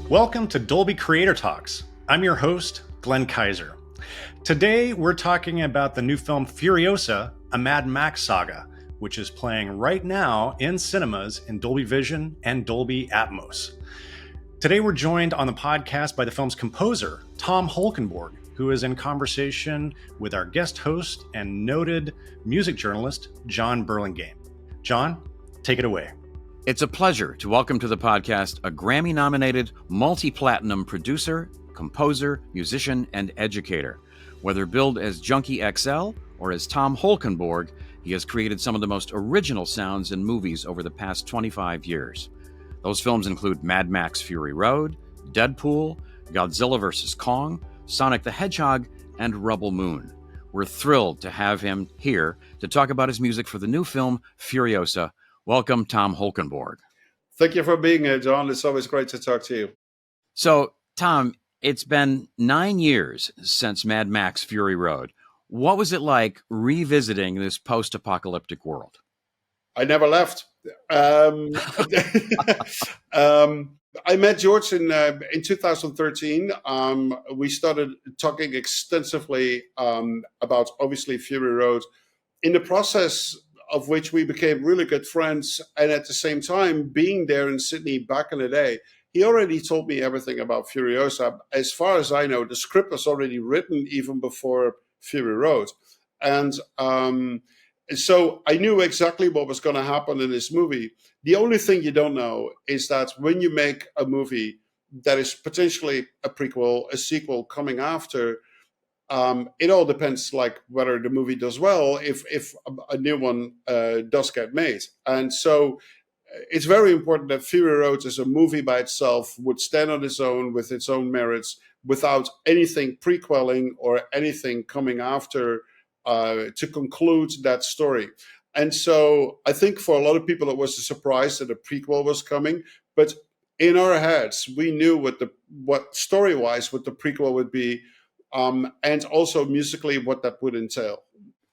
Welcome to Dolby Creator Talks. I'm your host, Glenn Kaiser. Today, we're talking about the new film Furiosa, a Mad Max Saga, which is playing right now in cinemas in Dolby Vision and Dolby Atmos. Today, we're joined on the podcast by the film's composer, Tom Holkenborg, who is in conversation with our guest host and noted music journalist, Jon Burlingame. Jon, take it away. It's a pleasure to welcome to the podcast a Grammy-nominated, multi-platinum producer, composer, musician, and educator. Whether billed as Junkie XL or as Tom Holkenborg, he has created some of the most original sounds in movies over the past 25 years. Those films include Mad Max Fury Road, Deadpool, Godzilla vs. Kong, Sonic the Hedgehog, and Rebel Moon. We're thrilled to have him here to talk about his music for the new film Furiosa. Welcome, Tom Holkenborg. Thank you for being here, Jon. It's always great to talk to you. So, Tom, it's been 9 years since Mad Max Fury Road. What was it like revisiting this post-apocalyptic world? I never left. I met George in 2013. We started talking extensively about, obviously, Fury Road. In the process of which we became really good friends, and at the same time, being there in Sydney back in the day, he already told me everything about Furiosa. As far as I know, the script was already written even before Fury Road. And so I knew exactly what was going to happen in this movie. The only thing you don't know is that when you make a movie that is potentially a prequel, a sequel coming after, it all depends, like whether the movie does well, if a new one does get made. And so it's very important that Fury Road as a movie by itself would stand on its own with its own merits without anything prequeling or anything coming after to conclude that story. And so I think for a lot of people, it was a surprise that a prequel was coming. But in our heads, we knew what story-wise, what the prequel would be, and also musically what that would entail.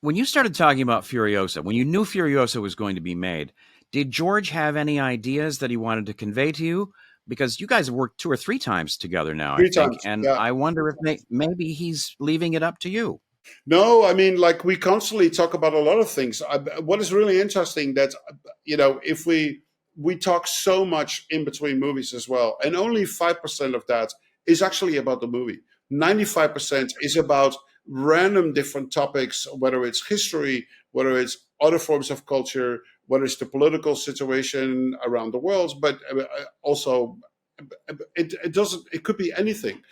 When you started talking about Furiosa, when you knew Furiosa was going to be made, did George have any ideas that he wanted to convey to you? Because you guys have worked 2 or 3 times together now, I think. And yeah. I wonder if maybe he's leaving it up to you. No, I mean, like, we constantly talk about a lot of things. What is really interesting that, if we talk so much in between movies as well, and only 5% of that is actually about the movie. 95% is about random different topics, whether it's history, whether it's other forms of culture, whether it's the political situation around the world, but also it could be anything.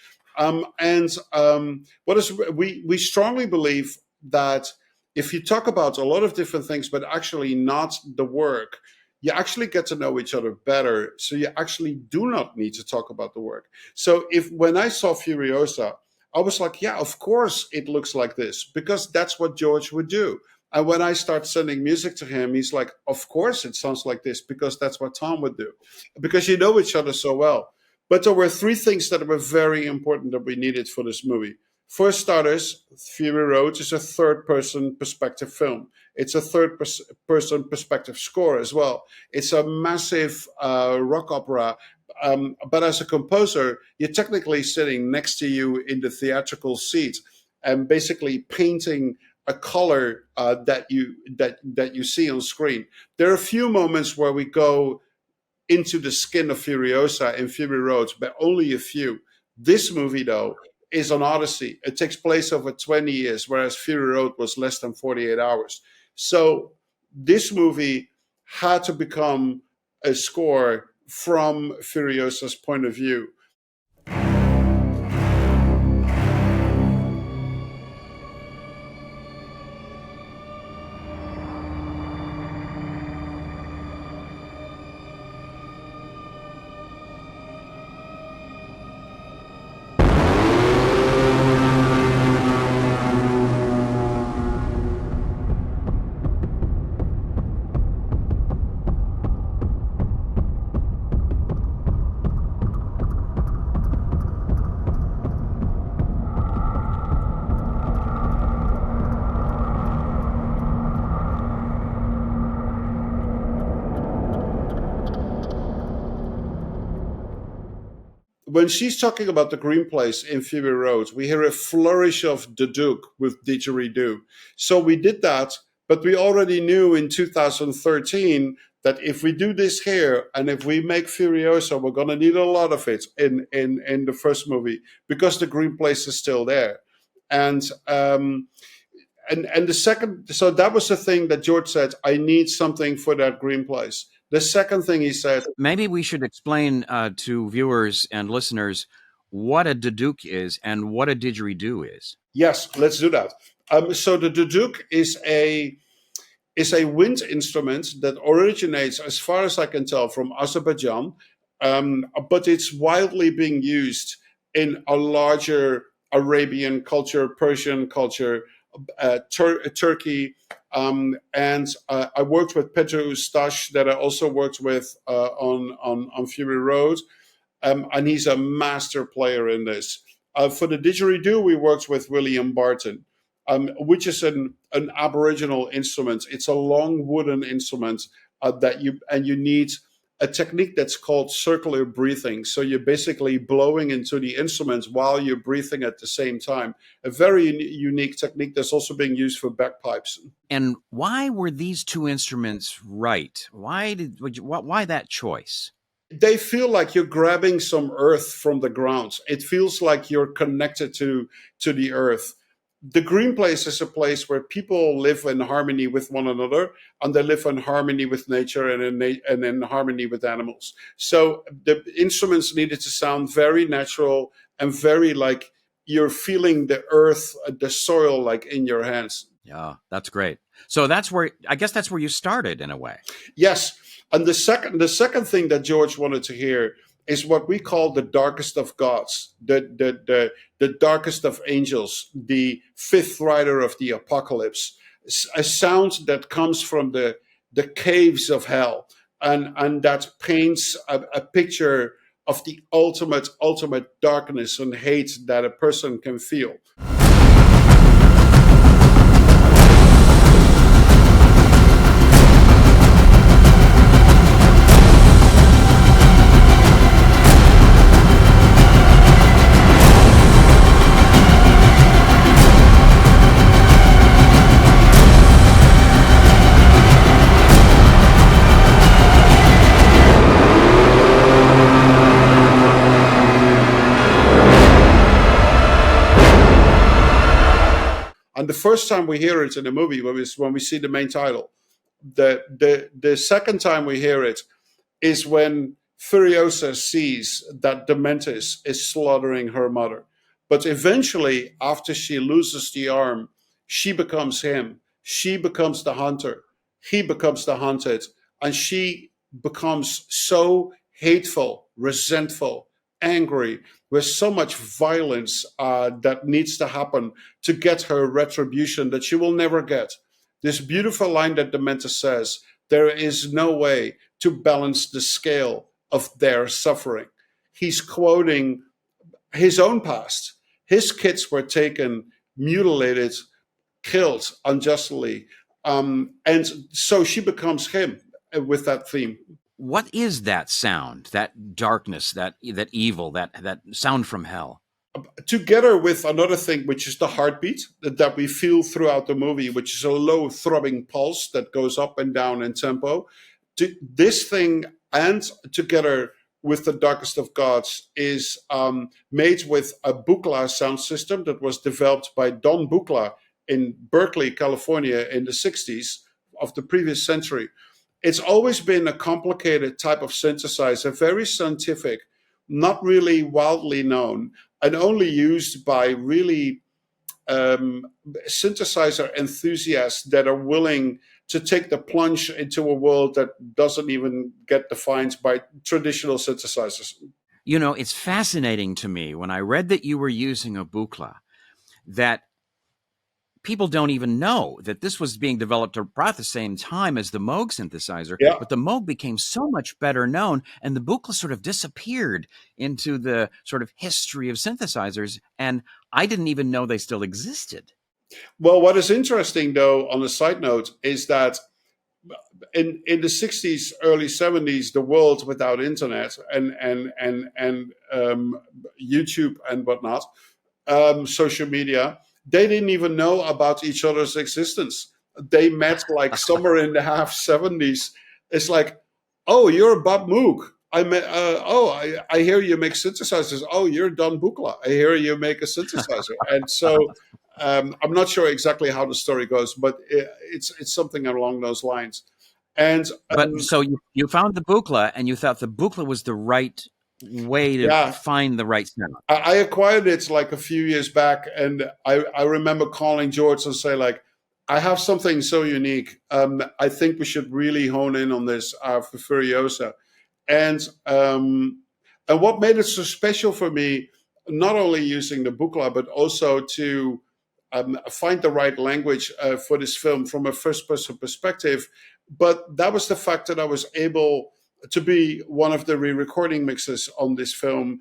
We strongly believe that if you talk about a lot of different things, but actually not the work, you actually get to know each other better. So you actually do not need to talk about the work. So when I saw Furiosa, I was like, yeah, of course it looks like this, because that's what George would do. And when I start sending music to him, he's like, of course it sounds like this, because that's what Tom would do, because you know each other so well. But there were 3 things that were very important that we needed for this movie. For starters, Fury Road is a third-person perspective film. It's a third-person perspective score as well. It's a massive rock opera. But as a composer, you're technically sitting next to you in the theatrical seat and basically painting a color that you see on screen. There are a few moments where we go into the skin of Furiosa in Fury Road, but only a few. This movie, though, is an odyssey. It takes place over 20 years, whereas Fury Road was less than 48 hours. So this movie had to become a score from Furiosa's point of view. when she's talking about the green place in Fury Road, we hear a flourish of duduk with didgeridoo. So we did that, but we already knew in 2013 that if we do this here and if we make Furiosa, we're going to need a lot of it in the first movie because the green place is still there. And the second, so that was the thing that George said, I need something for that green place. The second thing he said, maybe we should explain to viewers and listeners what a duduk is and what a didgeridoo is. Yes, let's do that. So the duduk is a wind instrument that originates, as far as I can tell, from Azerbaijan, but it's widely being used in a larger Arabian culture, Persian culture, Turkey, and I worked with Petr Ustash, that I also worked with on Fury Road, and he's a master player in this. For the didgeridoo, we worked with William Barton, which is an Aboriginal instrument. It's a long wooden instrument that you need a technique that's called circular breathing. So you're basically blowing into the instruments while you're breathing at the same time. A very unique technique that's also being used for bagpipes. And why were these two instruments right? Why that choice? They feel like you're grabbing some earth from the ground. It feels like you're connected to the earth. The green place is a place where people live in harmony with one another, and they live in harmony with nature and in harmony with animals. So the instruments needed to sound very natural and very like you're feeling the earth, the soil, like in your hands. Yeah, that's great. So that's where you started in a way. Yes. And the second thing that George wanted to hear is what we call the darkest of gods, the darkest of angels, the fifth rider of the apocalypse, a sound that comes from the caves of hell, and that paints a picture of the ultimate darkness and hate that a person can feel. And the first time we hear it in the movie is when we see the main title. The second time we hear it is when Furiosa sees that Dementis is slaughtering her mother. But eventually, after she loses the arm, she becomes him. She becomes the hunter. He becomes the hunted. And she becomes so hateful, resentful, angry, with so much violence that needs to happen to get her retribution that she will never get. This beautiful line that Dementis says, there is no way to balance the scale of their suffering. He's quoting his own past. His kids were taken, mutilated, killed unjustly. And so she becomes him with that theme. What is that sound, that darkness, that evil, that sound from hell? Together with another thing, which is the heartbeat that we feel throughout the movie, which is a low throbbing pulse that goes up and down in tempo. This thing, and together with the darkest of gods, is made with a Buchla sound system that was developed by Don Buchla in Berkeley, California in the 60s of the previous century. It's always been a complicated type of synthesizer, very scientific, not really widely known, and only used by really synthesizer enthusiasts that are willing to take the plunge into a world that doesn't even get defined by traditional synthesizers. You know, it's fascinating to me when I read that you were using a Buchla, that people don't even know that this was being developed about the same time as the Moog synthesizer, Yeah. but the Moog became so much better known, and the Buchla sort of disappeared into the sort of history of synthesizers, and I didn't even know they still existed. Well, what is interesting, though, on a side note, is that in the 60s, early 70s, the world without internet and YouTube and whatnot, social media, they didn't even know about each other's existence. They met like somewhere in the half 70s. It's like, oh, you're Bob Moog. I hear you make synthesizers. Oh, you're Don Buchla. I hear you make a synthesizer. And so I'm not sure exactly how the story goes, but it's something along those lines. And But so you found the Buchla, and you thought the Buchla was the right way to find the right sound. I acquired it like a few years back, and I remember calling George and say, like, I have something so unique. I think we should really hone in on this for Furiosa. And what made it so special for me, not only using the Buchla, but also to find the right language for this film from a first-person perspective. But that was the fact that I was able to be one of the re-recording mixers on this film,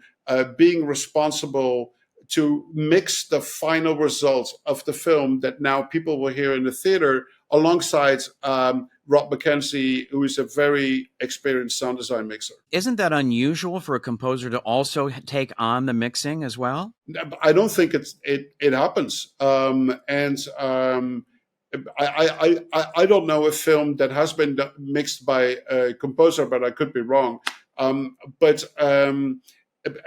being responsible to mix the final result of the film that now people will hear in the theater, alongside Rob Mackenzie, who is a very experienced sound design mixer. Isn't that unusual for a composer to also take on the mixing as well? I don't think it happens. I don't know a film that has been mixed by a composer, but I could be wrong. But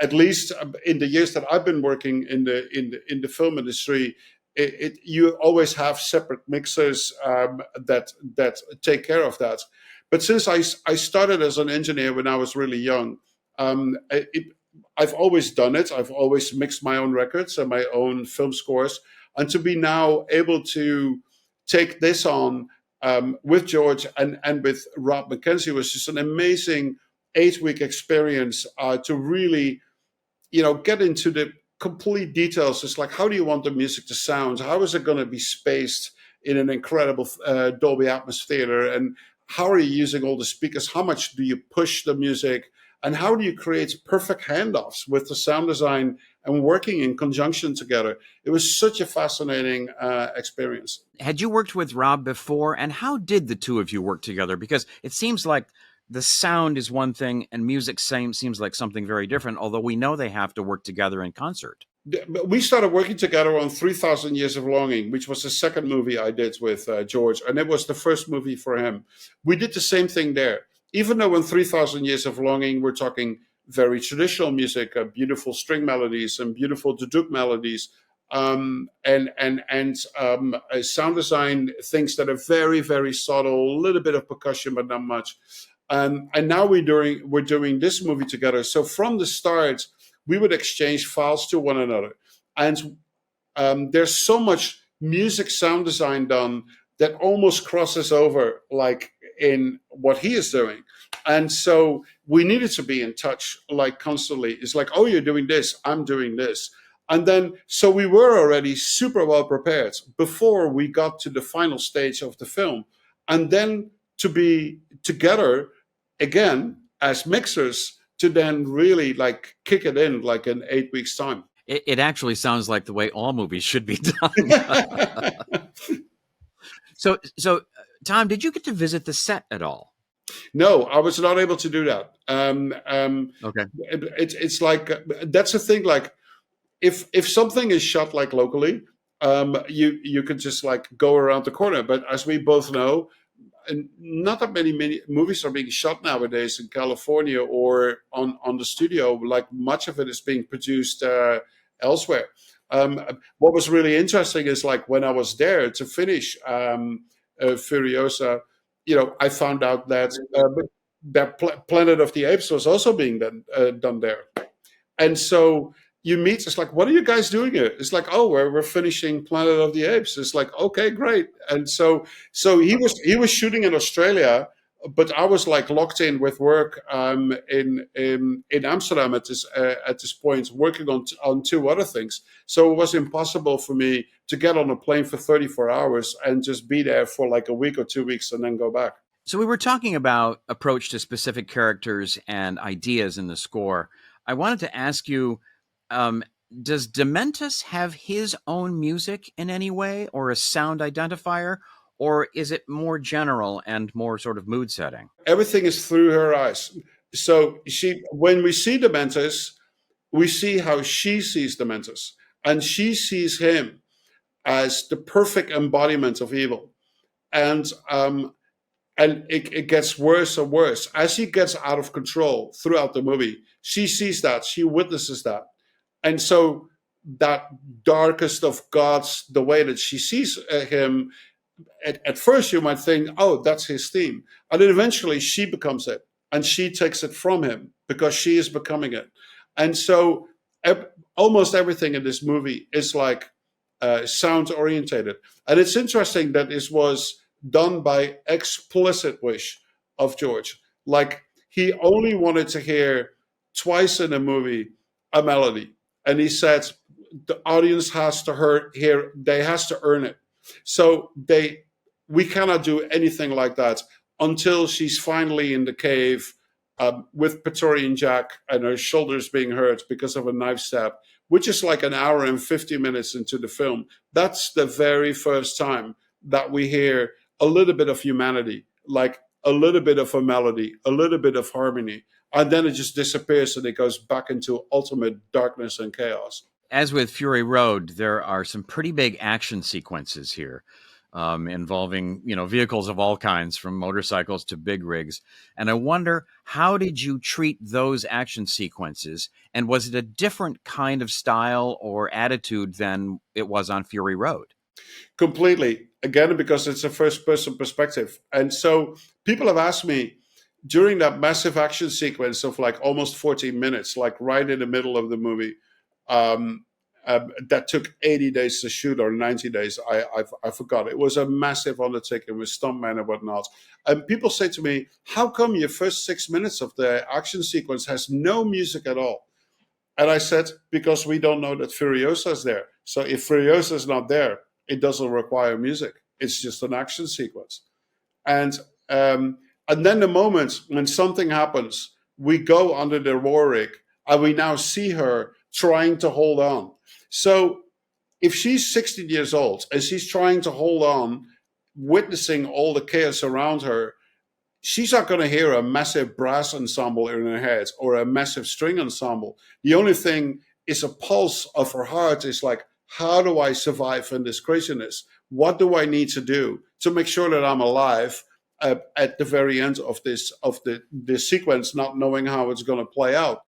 at least in the years that I've been working in the film industry, you always have separate mixers that take care of that. But since I started as an engineer when I was really young, I've always done it. I've always mixed my own records and my own film scores. And to be now able to take this on with George and with Rob Mackenzie was just an amazing 8-week experience to really, get into the complete details. It's like, how do you want the music to sound? How is it going to be spaced in an incredible Dolby Atmos theater? And how are you using all the speakers? How much do you push the music? And how do you create perfect handoffs with the sound design and working in conjunction together? It was such a fascinating experience. Had you worked with Rob before, and how did the two of you work together? Because it seems like the sound is one thing and music seems like something very different, although we know they have to work together in concert. We started working together on 3,000 Years of Longing, which was the second movie I did with George, and it was the first movie for him. We did the same thing there. Even though in 3,000 Years of Longing, we're talking very traditional music, beautiful string melodies and beautiful duduk melodies, and sound design, things that are very, very subtle, a little bit of percussion, but not much. And now we're doing this movie together. So from the start, we would exchange files to one another. And there's so much music sound design done that almost crosses over, like in what he is doing. And so we needed to be in touch, like constantly. It's like, oh, you're doing this, I'm doing this. And then, so we were already super well prepared before we got to the final stage of the film. And then to be together again as mixers to then really like kick it in like in 8 weeks' time. It actually sounds like the way all movies should be done. So Tom, did you get to visit the set at all? No, I was not able to do that. Okay. It's like, that's the thing. Like if something is shot like locally, you could just like go around the corner. But as we both know, and not that many movies are being shot nowadays in California or on the studio. Like much of it is being produced elsewhere. What was really interesting is like when I was there to finish Furiosa, I found out that Planet of the Apes was also being done there. And so you meet, it's like, what are you guys doing here? It's like, oh, we're finishing Planet of the Apes. It's like, okay, great. And so he was shooting in Australia, but I was like locked in with work in Amsterdam at this point, working on two other things. So it was impossible for me to get on a plane for 34 hours and just be there for like a week or 2 weeks and then go back. So we were talking about approach to specific characters and ideas in the score. I wanted to ask you, does Dementis have his own music in any way or a sound identifier? or is it more general and more sort of mood setting? Everything is through her eyes. So when we see Dementors, we see how she sees Dementors, and she sees him as the perfect embodiment of evil. And it gets worse and worse as he gets out of control throughout the movie. She sees that, she witnesses that, and so that darkest of gods, the way that she sees him, at first you might think, oh, that's his theme, and then eventually she becomes it, and she takes it from him because she is becoming it. And so almost everything in this movie is like sound orientated, and it's interesting that this was done by explicit wish of George. Like, he only wanted to hear twice in a movie a melody, and he said the audience has to hear, they has to earn it. So we cannot do anything like that until she's finally in the cave with Praetorian Jack and her shoulders being hurt because of a knife stab, which is like an hour and 50 minutes into the film. That's the very first time that we hear a little bit of humanity, like a little bit of a melody, a little bit of harmony, and then it just disappears and it goes back into ultimate darkness and chaos. As with Fury Road, there are some pretty big action sequences here, involving, vehicles of all kinds, from motorcycles to big rigs. And I wonder, how did you treat those action sequences? And was it a different kind of style or attitude than it was on Fury Road? Completely. Again, because it's a first-person perspective. And so people have asked me during that massive action sequence of like almost 14 minutes, like right in the middle of the movie, that took 80 days to shoot, or 90 days. I forgot. It was a massive undertaking with stuntmen and whatnot. And people say to me, how come your first 6 minutes of the action sequence has no music at all? And I said, because we don't know that Furiosa is there. So if Furiosa is not there, it doesn't require music. It's just an action sequence. And then the moment when something happens, we go under the war rig, and we now see her trying to hold on. So if she's 16 years old and she's trying to hold on, witnessing all the chaos around her, she's not going to hear a massive brass ensemble in her head or a massive string ensemble. The only thing is a pulse of her heart is like, how do I survive in this craziness? What do I need to do to make sure that I'm alive at the very end of the sequence, not knowing how it's going to play out?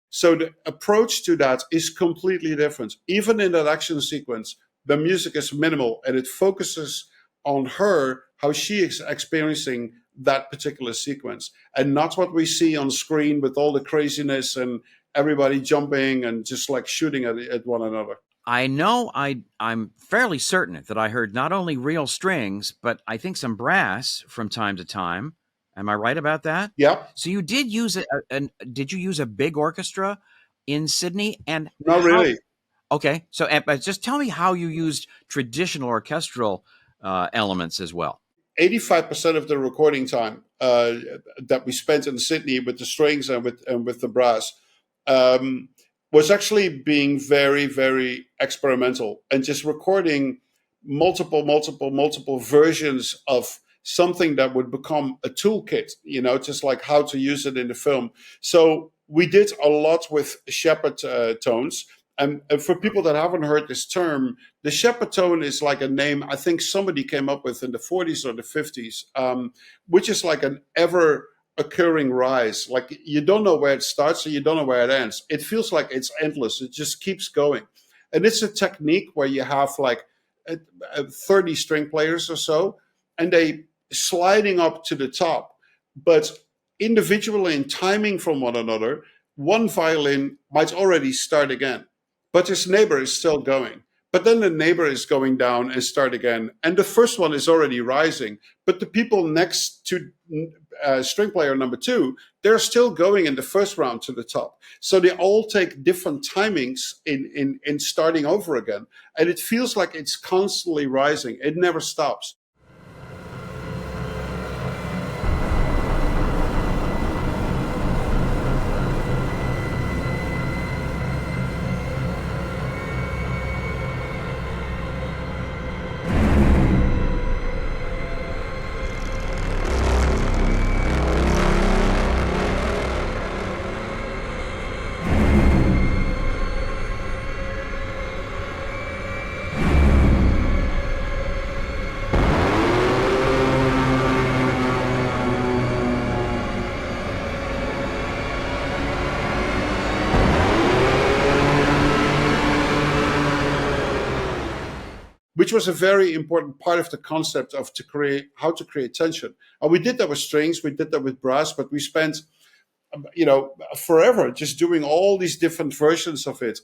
So the approach to that is completely different. Even in that action sequence, the music is minimal and it focuses on her, how she is experiencing that particular sequence, and not what we see on screen with all the craziness and everybody jumping and just like shooting at one another. I know I'm fairly certain that I heard not only real strings, but I think some brass from time to time. Am I right about that? Yeah. So you did use did you use a big orchestra in Sydney? And not really. Okay, so just tell me how you used traditional orchestral elements as well. 85% of the recording time that we spent in Sydney with the strings and with the brass was actually being very, very experimental and just recording multiple versions of something that would become a toolkit, just like how to use it in the film. So we did a lot with shepherd tones. And for people that haven't heard this term, the shepherd tone is like a name I think somebody came up with in the 40s or the 50s, which is like an ever occurring rise. Like you don't know where it starts and you don't know where it ends. It feels like it's endless. It just keeps going. And it's a technique where you have like 30 string players or so, and they sliding up to the top, but individually in timing from one another, one violin might already start again, but his neighbor is still going. But then the neighbor is going down and start again. And the first one is already rising. But the people next to string player number 2, they're still going in the first round to the top. So they all take different timings in starting over again. And it feels like it's constantly rising. It never stops. Which was a very important part of the concept of how to create tension. And we did that with strings, we did that with brass, but we spent, forever just doing all these different versions of it.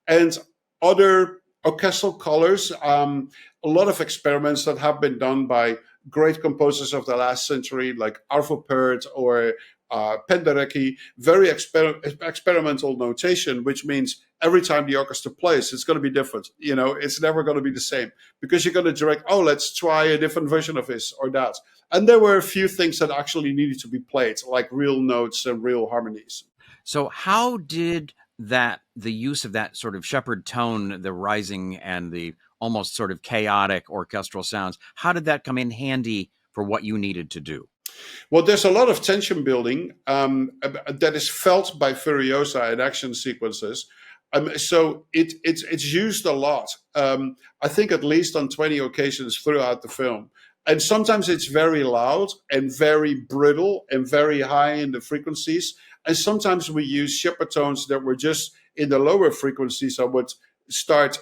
And other orchestral colors, a lot of experiments that have been done by great composers of the last century, like Arvo Pärt or Penderecki, very experimental notation, which means every time the orchestra plays, it's going to be different. It's never going to be the same, because you're going to direct, let's try a different version of this or that. And there were a few things that actually needed to be played, like real notes and real harmonies. So how did the use of that sort of shepherd tone, the rising and the almost sort of chaotic orchestral sounds, how did that come in handy for what you needed to do? Well, there's a lot of tension building that is felt by Furiosa in action sequences. So it's used a lot. I think at least on 20 occasions throughout the film. And sometimes it's very loud and very brittle and very high in the frequencies. And sometimes we use shepherd tones that were just in the lower frequencies. I would start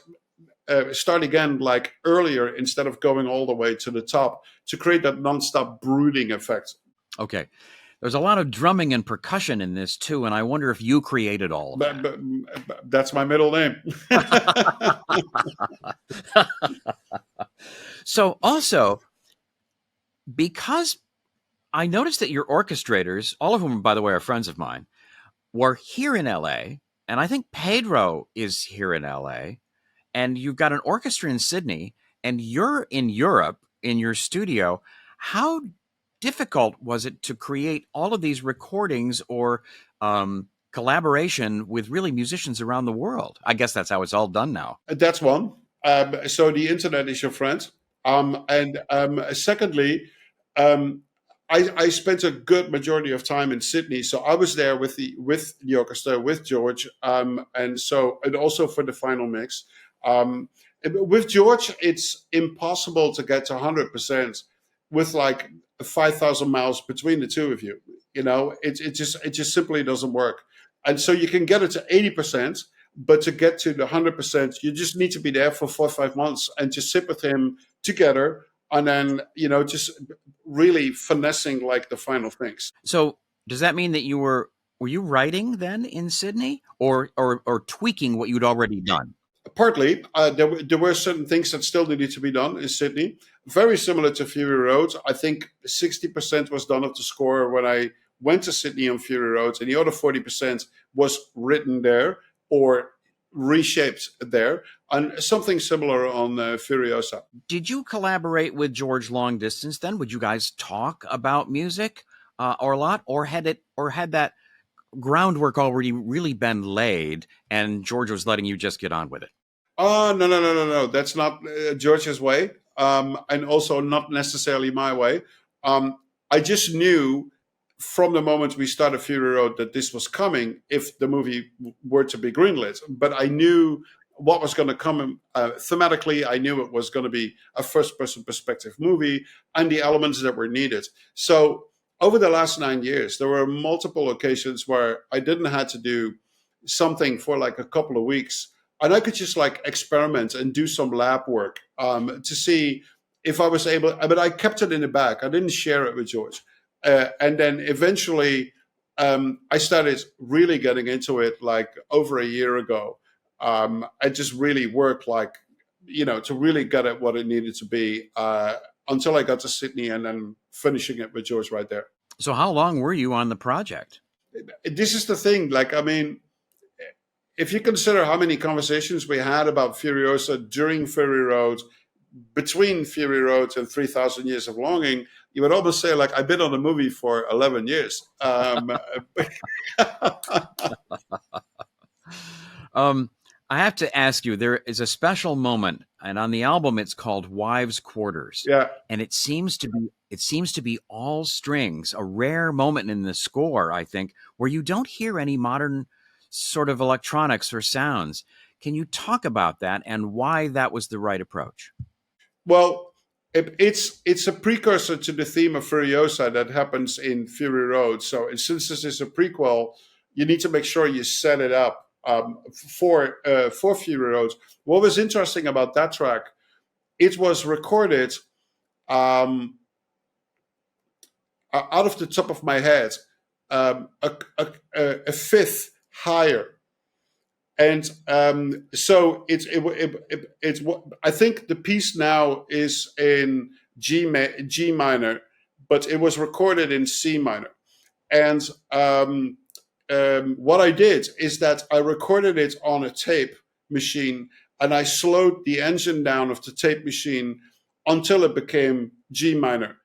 again like earlier instead of going all the way to the top to create that nonstop brooding effect. Okay. There's a lot of drumming and percussion in this too, and I wonder if you created all of that. But that's my middle name. So also, because I noticed that your orchestrators, all of whom, by the way, are friends of mine, were here in LA, and I think Pedro is here in LA, and you've got an orchestra in Sydney, and you're in Europe in your studio. How difficult was it to create all of these recordings or collaboration with really musicians around the world? I guess that's how it's all done now. That's one. So the internet is your friend. Secondly, I spent a good majority of time in Sydney, so I was there with the orchestra, with George, and also for the final mix. With George, it's impossible to get to 100% with like 5,000 miles between the two of you. It just simply doesn't work. And so you can get it to 80%, but to get to the 100%, you just need to be there for 4 or 5 months and just sit with him together. And then, just really finessing like the final things. So does that mean that were you writing then in Sydney or tweaking what you'd already done? Partly. There were certain things that still needed to be done in Sydney. Very similar to Fury Road. I think 60% was done of the score when I went to Sydney on Fury Road, and the other 40% was written there or reshaped there, and something similar on Furiosa. Did you collaborate with George long distance then? Would you guys talk about music or a lot, or had that groundwork already really been laid and George was letting you just get on with it? No. That's not George's way, and also not necessarily my way. I just knew from the moment we started Fury Road that this was coming if the movie were to be greenlit. But I knew what was going to come thematically. I knew it was going to be a first-person perspective movie and the elements that were needed. So over the last 9 years, there were multiple occasions where I didn't have to do something for like a couple of weeks. And I could just like experiment and do some lab work to see if I was able, but I kept it in the back. I didn't share it with George. And then eventually I started really getting into it like over a year ago. I just really worked like, to really get it what it needed to be until I got to Sydney and then finishing it with George right there. So how long were you on the project? This is the thing. Like, I mean, if you consider how many conversations we had about Furiosa during Fury Road, between Fury Road and 3,000 Years of Longing, you would almost say, like, I've been on the movie for 11 years. I have to ask you, there is a special moment, and on the album it's called Wives' Quarters. Yeah. And it seems to be all strings, a rare moment in the score, I think, where you don't hear any modern sort of electronics or sounds. Can you talk about that and why that was the right approach? Well, it's a precursor to the theme of Furiosa that happens in Fury Road. So since this is a prequel, you need to make sure you set it up for Fury Road. What was interesting about that track, it was recorded out of the top of my head, a fifth higher. And so it's I think the piece now is in G minor, but it was recorded in C minor. And what I did is that I recorded it on a tape machine, and I slowed the engine down of the tape machine until it became G minor.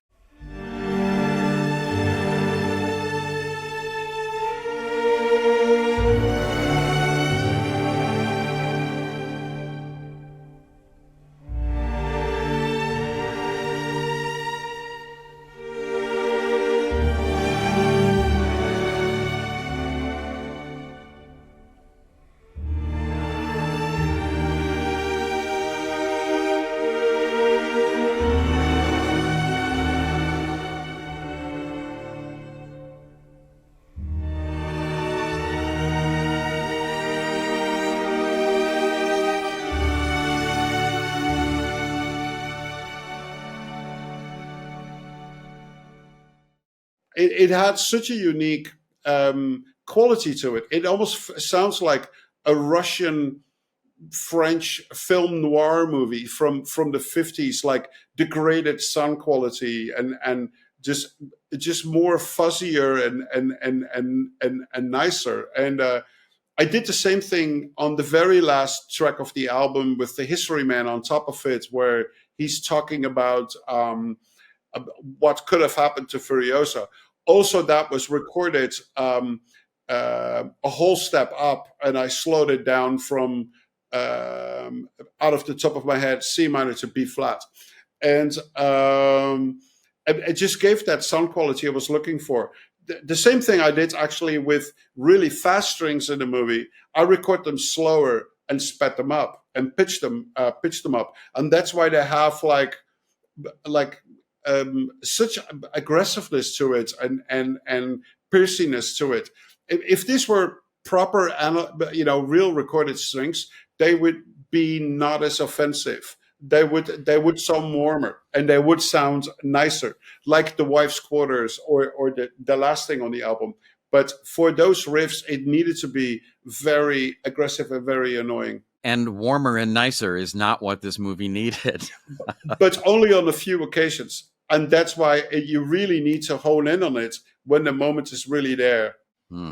It had such a unique quality to it. It almost sounds like a Russian French film noir movie from the 50s, like degraded sound quality and just more fuzzier and nicer. And I did the same thing on the very last track of the album with the History Man on top of it, where he's talking about what could have happened to Furiosa. Also, that was recorded a whole step up, and I slowed it down from out of the top of my head C minor to B flat, and it just gave that sound quality I was looking for. The same thing I did actually with really fast strings in the movie. I record them slower and sped them up and pitched them up, and that's why they have like such aggressiveness to it and piercingness to it. If this were proper, real recorded strings, they would be not as offensive. They would sound warmer and they would sound nicer, like the Wives' Quarters or the last thing on the album. But for those riffs, it needed to be very aggressive and very annoying. And warmer and nicer is not what this movie needed. But only on a few occasions. And that's why you really need to hone in on it when the moment is really there.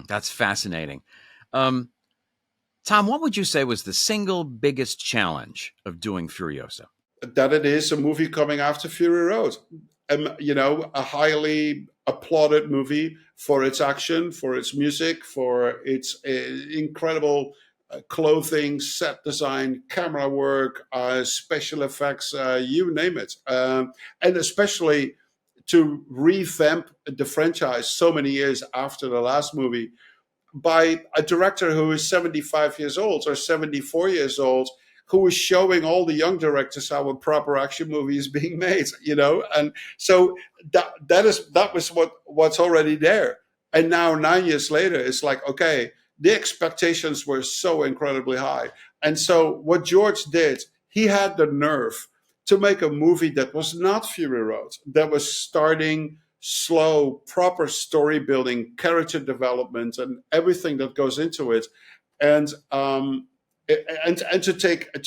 That's fascinating. Tom, what would you say was the single biggest challenge of doing Furiosa? That it is a movie coming after Fury Road. A highly applauded movie for its action, for its music, for its incredible clothing, set design, camera work, special effects, you name it. And especially to revamp the franchise so many years after the last movie by a director who is 75 years old or 74 years old, who is showing all the young directors how a proper action movie is being made, And so that was what's already there. And now 9 years later, it's like, okay, the expectations were so incredibly high. And so what George did, he had the nerve to make a movie that was not Fury Road, that was starting slow, proper story building, character development, and everything that goes into it. And to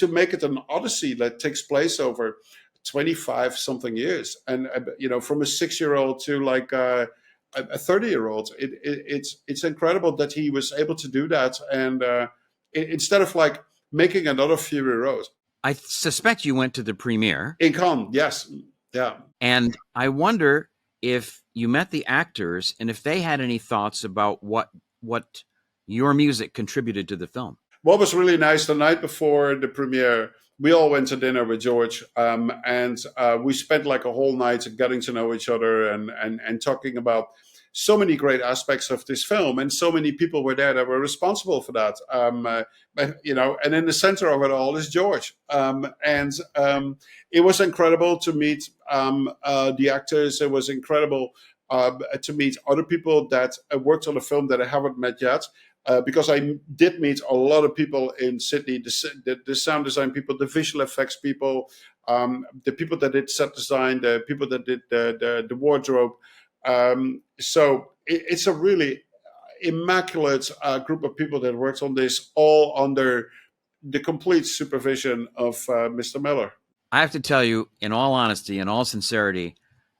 make it an odyssey that takes place over 25 something years, and from a 6-year-old to like a 30-year-old, it's incredible that he was able to do that. And instead of like making another Fury Road. I suspect you went to the premiere in Cannes. Yes, yeah. And I wonder if you met the actors and if they had any thoughts about what your music contributed to the film. What was really nice, the night before the premiere, we all went to dinner with George, and we spent like a whole night getting to know each other and talking about so many great aspects of this film, and so many people were there that were responsible for that. And in the center of it all is George, and it was incredible to meet the actors. It was incredible to meet other people that worked on the film that I haven't met yet. Because I did meet a lot of people in Sydney, the sound design people, the visual effects people, the people that did set design, the people that did the wardrobe. So it's a really immaculate group of people that worked on this, all under the complete supervision of Mr. Miller. I have to tell you, in all honesty, in all sincerity,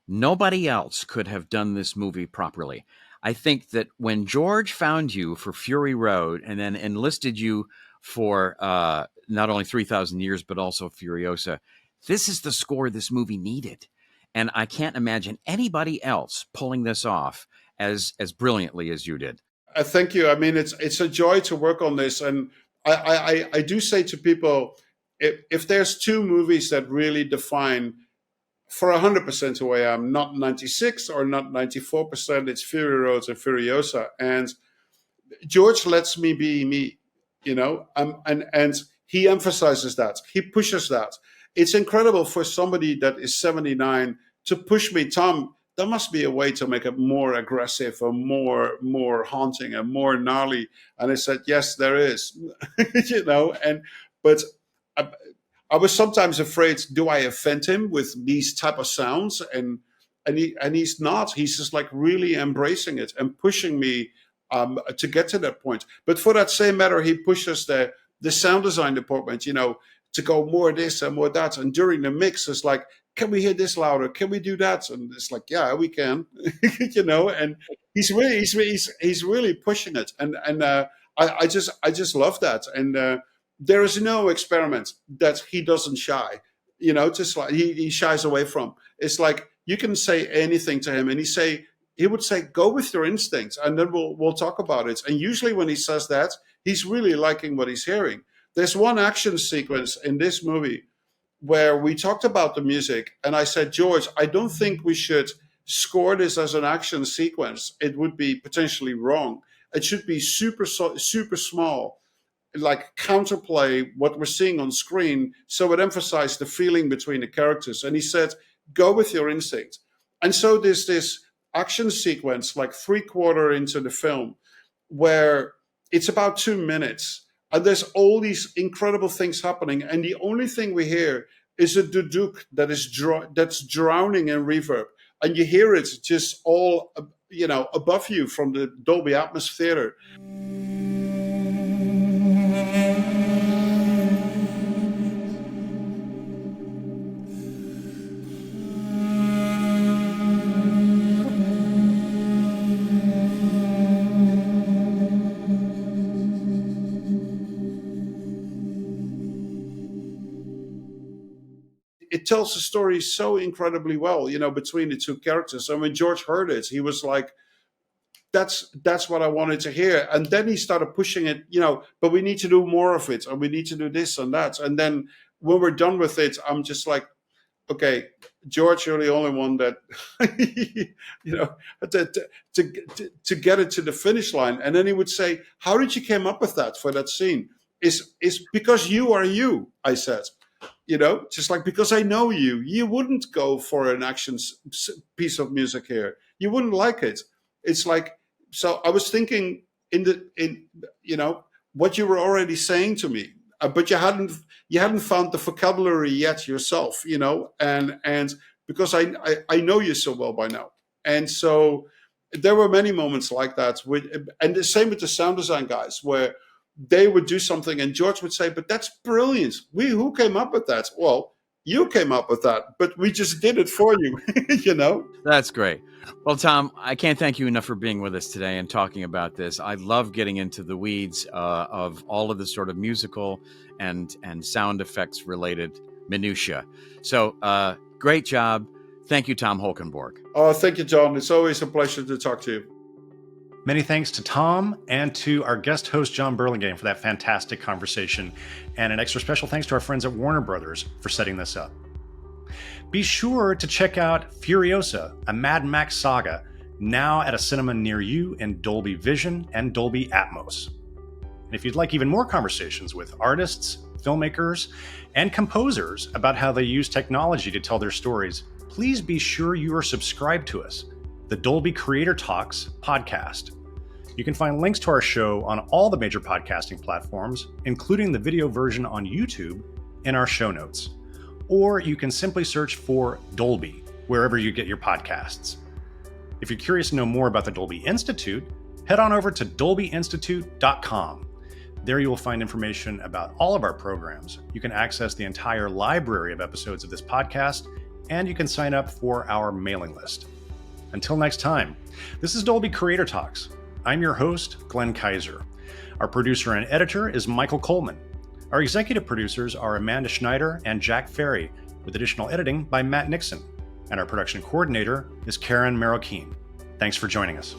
nobody else could have done this movie properly. I think that when George found you for Fury Road and then enlisted you for not only 3,000 Years, but also Furiosa, this is the score this movie needed. And I can't imagine anybody else pulling this off as brilliantly as you did. Thank you. I mean, it's a joy to work on this. And I do say to people, if there's two movies that really define for 100% who I am, not 96 or not 94%, it's Fury Road and Furiosa. And George lets me be me, and he emphasizes that. He pushes that. It's incredible for somebody that is 79 to push me. Tom, there must be a way to make it more aggressive or more haunting and more gnarly. And I said, yes, there is, but I was sometimes afraid, do I offend him with these type of sounds? And he's not. He's just like really embracing it and pushing me to get to that point. But for that same matter, he pushes the sound design department, to go more this and more that. And during the mix, it's like, can we hear this louder? Can we do that? And it's like, yeah, we can, And he's really pushing it. And I just love that. And there is no experiment that he doesn't shy, just like he shies away from. It's like you can say anything to him, and he would say, "Go with your instincts," and then we'll talk about it. And usually, when he says that, he's really liking what he's hearing. There's one action sequence in this movie where we talked about the music, and I said, George, I don't think we should score this as an action sequence. It would be potentially wrong. It should be super small, like counterplay what we're seeing on screen, so it emphasized the feeling between the characters. And he said, go with your instinct. And so there's this action sequence like 3/4 into the film where it's about 2 minutes, and there's all these incredible things happening, and the only thing we hear is a duduk that's drowning in reverb, and you hear it just all above you from the Dolby Atmos theater. It tells the story so incredibly well, between the two characters. And when George heard it, he was like, that's what I wanted to hear. And then he started pushing it, but we need to do more of it, and we need to do this and that. And then when we're done with it, I'm just like, okay, George, you're the only one that, to get it to the finish line. And then he would say, how did you come up with that for that scene? Is because you are you, I said. Just like, because I know you wouldn't go for an action piece of music here. You wouldn't like it. It's like, so I was thinking in what you were already saying to me, but you hadn't found the vocabulary yet yourself, and because I know you so well by now. And so there were many moments like that. And the same with the sound design guys, where they would do something and George would say, but that's brilliant. Who came up with that? Well, you came up with that, but we just did it for you, you know? That's great. Well, Tom, I can't thank you enough for being with us today and talking about this. I love getting into the weeds of all of the sort of musical and sound effects related minutia. So great job. Thank you, Tom Holkenborg. Oh, thank you, John. It's always a pleasure to talk to you. Many thanks to Tom and to our guest host, Jon Burlingame, for that fantastic conversation. And an extra special thanks to our friends at Warner Brothers for setting this up. Be sure to check out Furiosa, a Mad Max Saga, now at a cinema near you in Dolby Vision and Dolby Atmos. And if you'd like even more conversations with artists, filmmakers, and composers about how they use technology to tell their stories, please be sure you are subscribed to us, the Dolby Creator Talks podcast. You can find links to our show on all the major podcasting platforms, including the video version on YouTube, in our show notes. Or you can simply search for Dolby wherever you get your podcasts. If you're curious to know more about the Dolby Institute, head on over to dolbyinstitute.com. There you will find information about all of our programs. You can access the entire library of episodes of this podcast, and you can sign up for our mailing list. Until next time, this is Dolby Creator Talks. I'm your host, Glenn Kaiser. Our producer and editor is Michael Coleman. Our executive producers are Amanda Schneider and Jack Ferry, with additional editing by Matt Nixon. And our production coordinator is Karen Marroquin. Thanks for joining us.